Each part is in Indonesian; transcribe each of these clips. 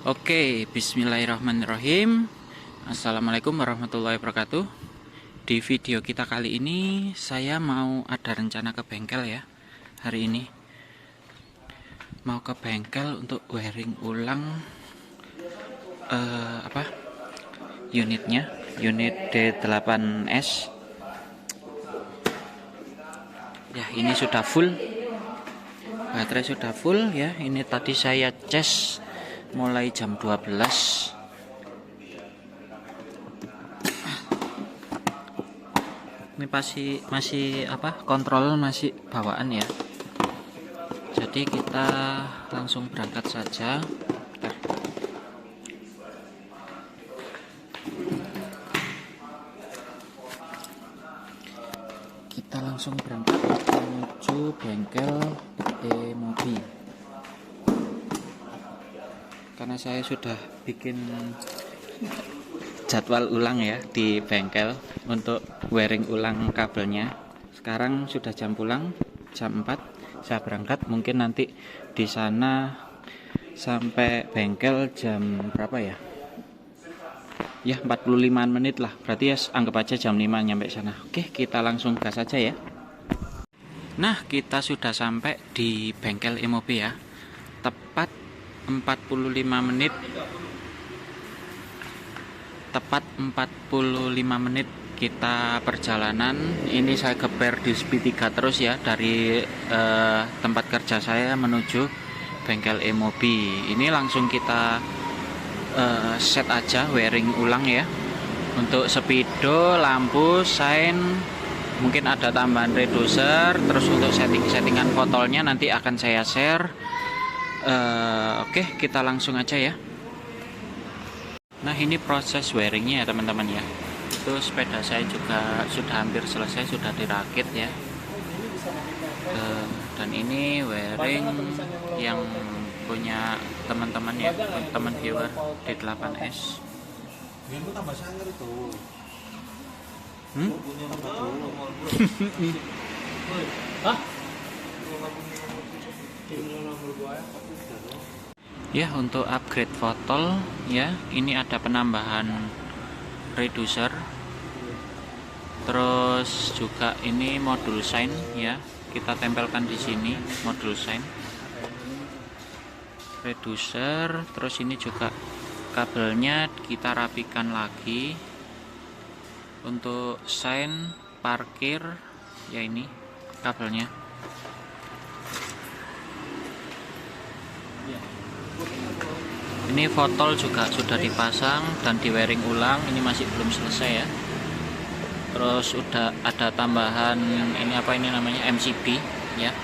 Oke, bismillahirrahmanirrahim. Assalamualaikum warahmatullahi wabarakatuh. Di video kita kali ini saya mau ada rencana ke bengkel ya. Hari ini mau ke bengkel untuk wiring ulang unitnya, unit D8S. Ya, ini sudah full. Baterai sudah full ya. Ini tadi saya cas mulai jam 12. Ini masih kontrol masih bawaan ya. Jadi kita langsung berangkat saja. Bentar. Kita langsung berangkat menuju bengkel Mobi. Karena saya sudah bikin jadwal ulang ya di bengkel untuk wiring ulang kabelnya. Sekarang sudah jam pulang, jam 4 saya berangkat. Mungkin nanti di sana sampai bengkel jam berapa ya? Ya 45 menit lah. Berarti ya anggap aja jam 5 nyampe sana. Oke, kita langsung gas aja ya. Nah, kita sudah sampai di bengkel Mobi ya. Tepat 45 menit kita perjalanan. Ini saya geber di speed 3 terus ya, dari tempat kerja saya menuju bengkel Mobi. Ini langsung kita set aja wiring ulang ya, untuk speedo, lampu, sein, mungkin ada tambahan reducer. Terus untuk settingan fotolnya nanti akan saya share. Oke, kita langsung aja ya. Nah, ini proses wiringnya ya teman-teman ya. Itu sepeda saya juga sudah hampir selesai, sudah dirakit ya. Dan ini wiring yang punya teman-teman ya, teman viewer D8S. Ya, untuk upgrade fotol ya, ini ada penambahan reducer. Terus juga ini modul sein ya, kita tempelkan di sini modul sein, reducer. Terus ini juga kabelnya kita rapikan lagi. Untuk sein parkir ya, ini kabelnya. Ini fotol juga sudah dipasang dan di wiring ulang. Ini masih belum selesai ya. Terus udah ada tambahan ini namanya MCB ya,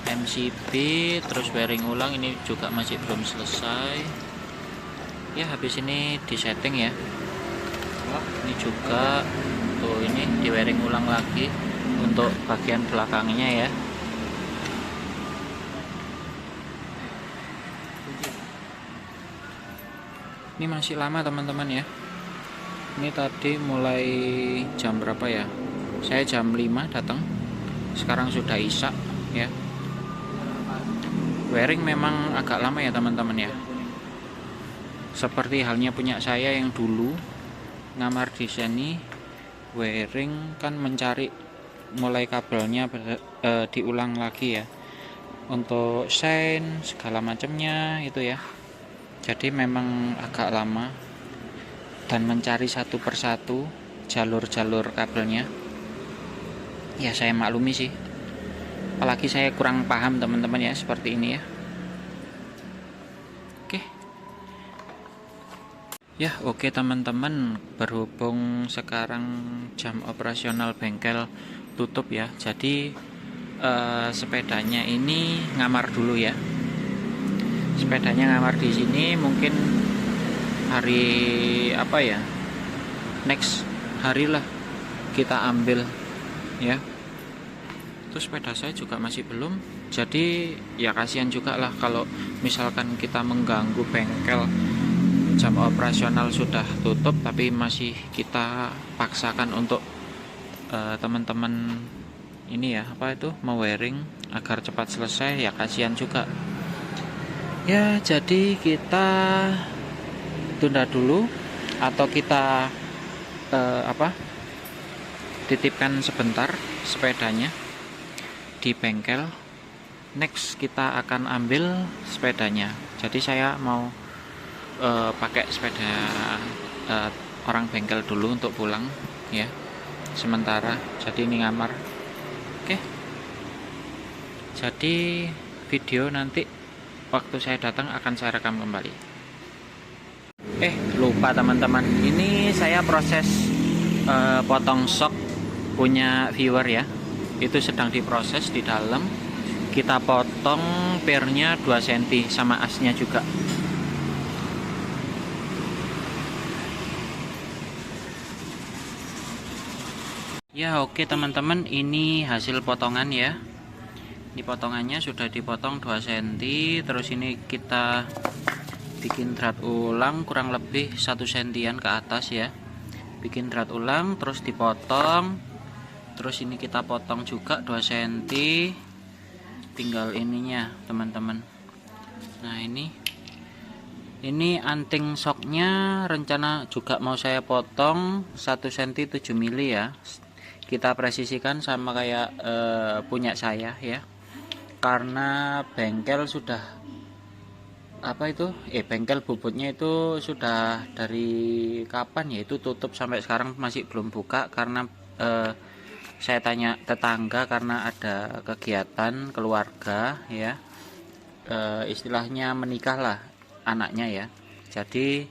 MCB. Terus wiring ulang ini juga masih belum selesai ya. Habis ini di setting ya. Ini juga tuh, ini di wiring ulang lagi untuk bagian belakangnya ya. Ini masih lama teman-teman ya. Ini tadi mulai jam berapa ya? Saya jam 5 datang. Sekarang sudah isya ya. Wiring memang agak lama ya teman-teman ya. Seperti halnya punya saya yang dulu ngamar di sini, wiring kan mencari mulai kabelnya diulang lagi ya. Untuk sein segala macamnya itu ya. Jadi memang agak lama dan mencari satu persatu jalur-jalur kabelnya. Ya, saya maklumi sih. Apalagi saya kurang paham teman-teman ya, seperti ini ya. Oke. Ya, oke teman-teman, berhubung sekarang jam operasional bengkel tutup ya. Jadi sepedanya ini ngamar dulu ya. Sepedanya ngamar di sini, mungkin hari next hari lah kita ambil ya. Terus sepeda saya juga masih belum, jadi ya kasihan juga lah kalau misalkan kita mengganggu bengkel, jam operasional sudah tutup tapi masih kita paksakan untuk teman-teman ini ya mau wiring agar cepat selesai. Ya kasihan juga Ya, jadi kita tunda dulu atau kita titipkan sebentar sepedanya di bengkel. Next kita akan ambil sepedanya. Jadi saya mau pakai sepeda orang bengkel dulu untuk pulang ya, sementara. Jadi ini ngamar. Oke, jadi video nanti waktu saya datang akan saya rekam kembali. Lupa teman-teman, ini saya proses potong sok punya viewer ya. Itu sedang diproses di dalam. Kita potong pernya 2 cm sama asnya juga. Ya, oke teman-teman, ini hasil potongan ya. Ini potongannya sudah dipotong 2 cm. Terus ini kita bikin drat ulang kurang lebih 1 sentian ke atas ya. Bikin drat ulang terus dipotong. Terus ini kita potong juga 2 cm. Tinggal ininya teman-teman. Nah, ini anting soknya rencana juga mau saya potong 1 cm 7 mili ya. Kita presisikan sama kayak punya saya ya. Karena bengkel sudah bengkel bobotnya itu sudah dari kapan ya, itu tutup sampai sekarang masih belum buka. Karena saya tanya tetangga karena ada kegiatan keluarga ya, istilahnya menikah lah anaknya ya, jadi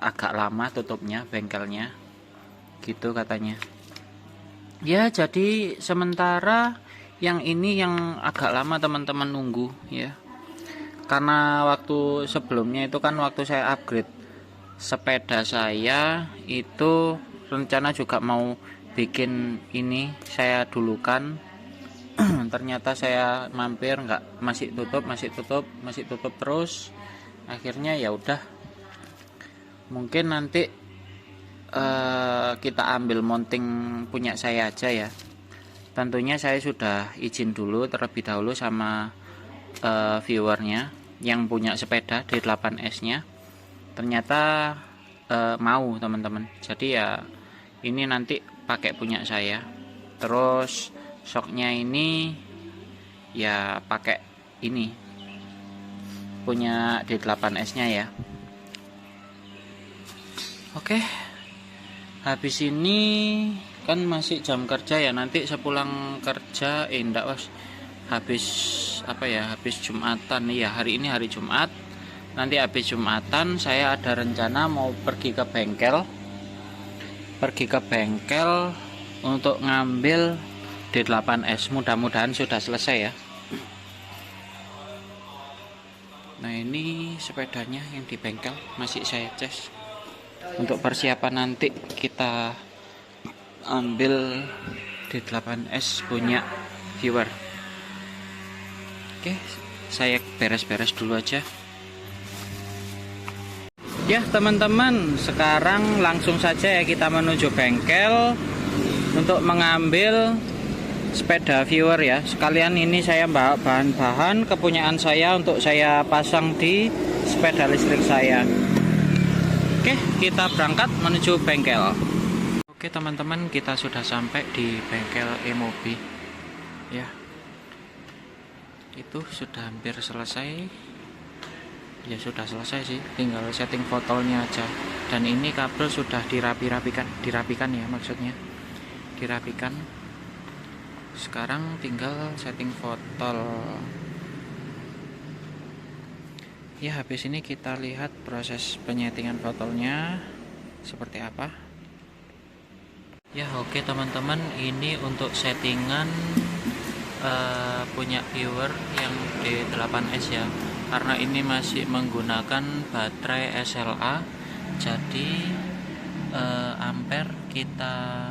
agak lama tutupnya bengkelnya gitu katanya ya. Jadi sementara yang ini yang agak lama teman-teman nunggu ya, karena waktu sebelumnya itu kan waktu saya upgrade sepeda saya itu rencana juga mau bikin ini, saya dulukan. Ternyata saya mampir masih tutup terus. Akhirnya ya udah, mungkin nanti kita ambil mounting punya saya aja ya. Tentunya saya sudah izin dulu terlebih dahulu sama viewernya yang punya sepeda D8S nya. Ternyata mau teman-teman. Jadi ya ini nanti pakai punya saya. Terus soknya ini ya pakai ini punya D8S nya ya. Oke, habis ini kan masih jam kerja ya, nanti sepulang kerja habis Jumatan ya. Hari ini hari Jumat, nanti habis Jumatan saya ada rencana mau pergi ke bengkel untuk ngambil D8S. Mudah-mudahan sudah selesai ya. Nah, ini sepedanya yang di bengkel masih saya cas untuk persiapan nanti kita ambil D8S punya viewer. Oke, saya beres-beres dulu aja ya teman-teman. Sekarang langsung saja ya kita menuju bengkel untuk mengambil sepeda viewer ya. Sekalian ini saya bawa bahan-bahan kepunyaan saya untuk saya pasang di sepeda listrik saya. Oke, kita berangkat menuju bengkel. Oke teman-teman, kita sudah sampai di bengkel Emobi ya. Itu sudah hampir selesai ya, sudah selesai sih, tinggal setting fotonya aja. Dan ini kabel sudah dirapikan ya, maksudnya dirapikan. Sekarang tinggal setting fotol ya. Habis ini kita lihat proses penyetingan fotolnya seperti apa ya. Oke teman-teman, ini untuk settingan punya viewer yang D8S ya. Karena ini masih menggunakan baterai SLA, jadi ampere kita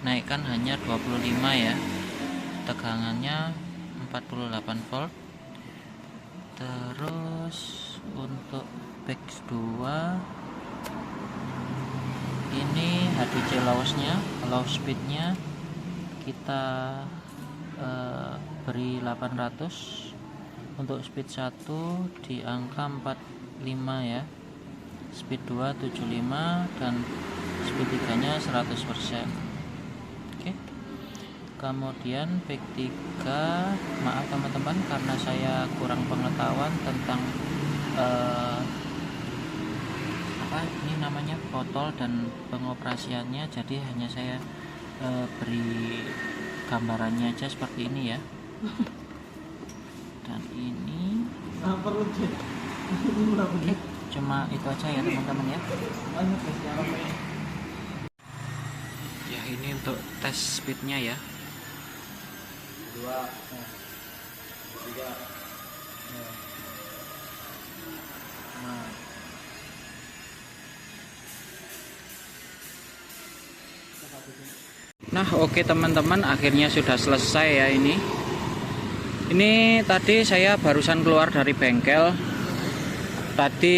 naikkan hanya 25 ya, tegangannya 48 volt. Terus untuk box 2 ini HDC low speednya kita beri 800. Untuk speed 1 di angka 45 ya, speed 2 75, dan speed 3 nya 100%. Oke. Kemudian back 3, maaf teman-teman karena saya kurang pengetahuan tentang apa ini namanya botol dan pengoperasiannya, jadi hanya saya beri gambarannya aja seperti ini ya. Dan ini oke, cuma itu aja ya teman-teman ya. Ya, ini untuk tes speednya ya. 2 3 Nah, oke teman-teman, akhirnya sudah selesai ya ini. Ini tadi saya barusan keluar dari bengkel. Tadi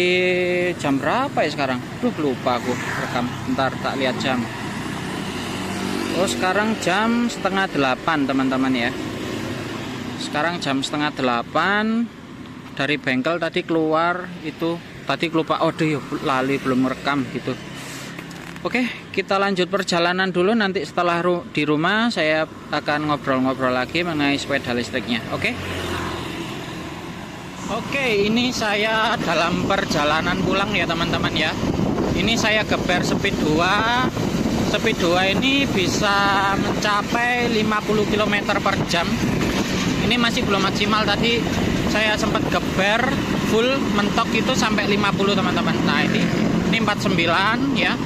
jam berapa ya sekarang? Lupa aku rekam. Bentar, tak lihat jam. Oh, sekarang jam 7:30 teman-teman ya. Sekarang jam 7:30 dari bengkel. Tadi keluar itu, tadi lupa, oh deh, lali belum merekam gitu. Oke, kita lanjut perjalanan dulu. Nanti setelah di rumah saya akan ngobrol-ngobrol lagi mengenai sepeda listriknya. Oke, ini saya dalam perjalanan pulang ya teman-teman ya. Ini saya geber speed 2. Speed 2 ini bisa mencapai 50 km per jam. Ini masih belum maksimal, tadi saya sempat geber full mentok itu sampai 50 teman-teman. Nah, ini 49 ya.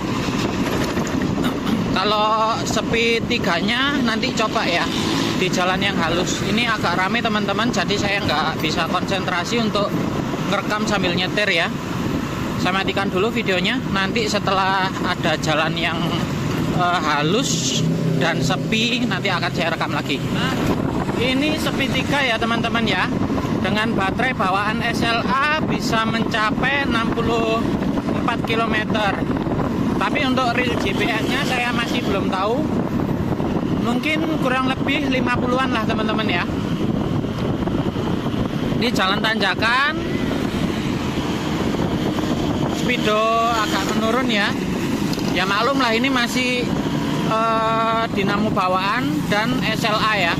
Kalau speed 3 nya nanti coba ya di jalan yang halus. Ini agak rame teman-teman, jadi saya nggak bisa konsentrasi untuk ngerekam sambil nyetir ya. Saya matikan dulu videonya. Nanti setelah ada jalan yang halus dan sepi, nanti akan saya rekam lagi. Nah, ini speed 3 ya teman-teman ya. Dengan baterai bawaan SLA bisa mencapai 64 km. Tapi untuk real GPS-nya saya masih belum tahu. Mungkin kurang lebih 50-an lah teman-teman ya. Ini jalan tanjakan. Speedo agak menurun ya. Ya maklum lah, ini masih dinamo bawaan dan SLA ya.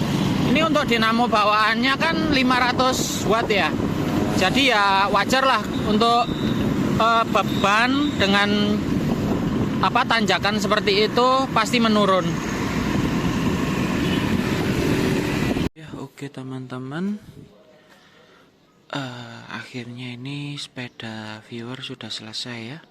Ini untuk dinamo bawaannya kan 500 watt ya. Jadi ya wajar lah untuk beban dengan tanjakan seperti itu pasti menurun. Ya oke teman-teman, akhirnya ini sepeda viewer sudah selesai ya.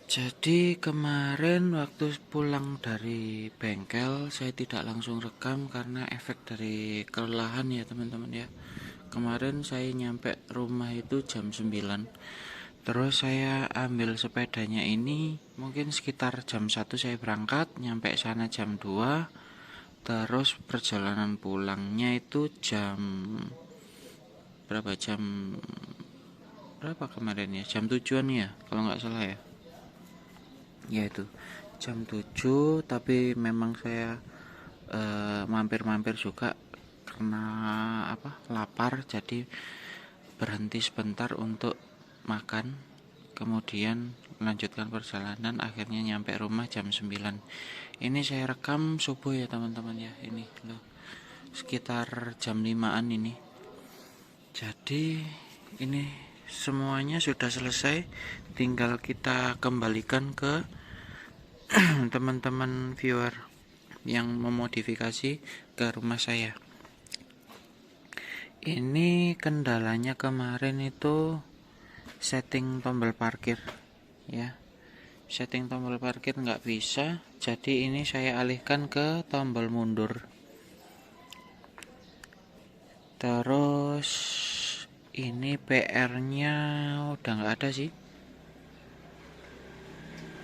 Jadi kemarin waktu pulang dari bengkel saya tidak langsung rekam karena efek dari kelelahan ya teman-teman ya. Kemarin saya nyampe rumah itu jam 9. Terus saya ambil sepedanya ini mungkin sekitar jam 1 saya berangkat, nyampe sana jam 2. Terus perjalanan pulangnya itu jam berapa, berapa kemarin ya, jam 7-an ya kalau nggak salah ya. Ya itu jam 7, tapi memang saya mampir-mampir juga karena lapar, jadi berhenti sebentar untuk makan, kemudian melanjutkan perjalanan. Akhirnya nyampe rumah jam 9. Ini saya rekam subuh ya teman-teman ya. Ini loh, sekitar jam 5-an ini. Jadi ini semuanya sudah selesai, tinggal kita kembalikan ke teman-teman viewer yang memodifikasi ke rumah saya. Ini kendalanya kemarin itu setting tombol parkir ya. Setting tombol parkir nggak bisa, jadi ini saya alihkan ke tombol mundur. Terus ini PR-nya udah nggak ada sih.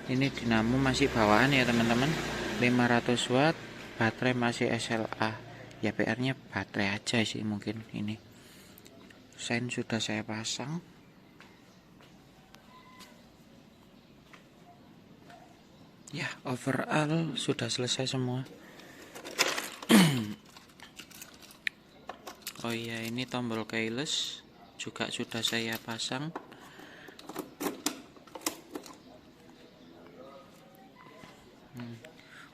Ini dinamo masih bawaan ya teman-teman, 500 watt, baterai masih SLA. Ya PR-nya baterai aja sih mungkin. Ini sein sudah saya pasang. Ya, overall sudah selesai semua. Oh iya, ini tombol keyless juga sudah saya pasang.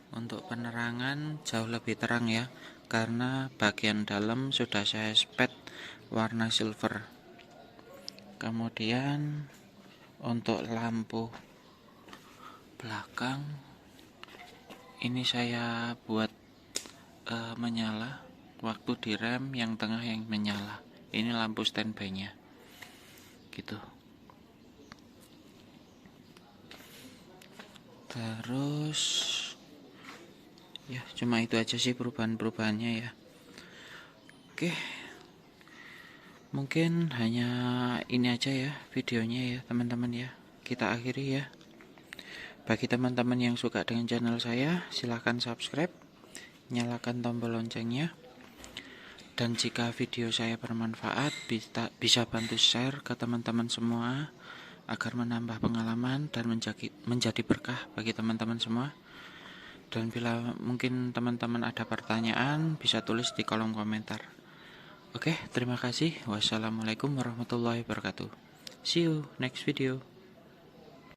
Untuk penerangan jauh lebih terang ya, karena bagian dalam sudah saya spet warna silver. Kemudian untuk lampu belakang ini saya buat menyala waktu direm, yang tengah yang menyala. Ini lampu standby-nya gitu. Terus ya cuma itu aja sih perubahan-perubahannya ya. Oke, mungkin hanya ini aja ya videonya ya teman-teman ya. Kita akhiri ya. Bagi teman-teman yang suka dengan channel saya, silahkan subscribe, nyalakan tombol loncengnya. Dan jika video saya bermanfaat, bisa bantu share ke teman-teman semua agar menambah pengalaman dan menjadi berkah bagi teman-teman semua. Dan bila mungkin teman-teman ada pertanyaan, bisa tulis di kolom komentar. Oke, terima kasih. Wassalamualaikum warahmatullahi wabarakatuh. See you next video.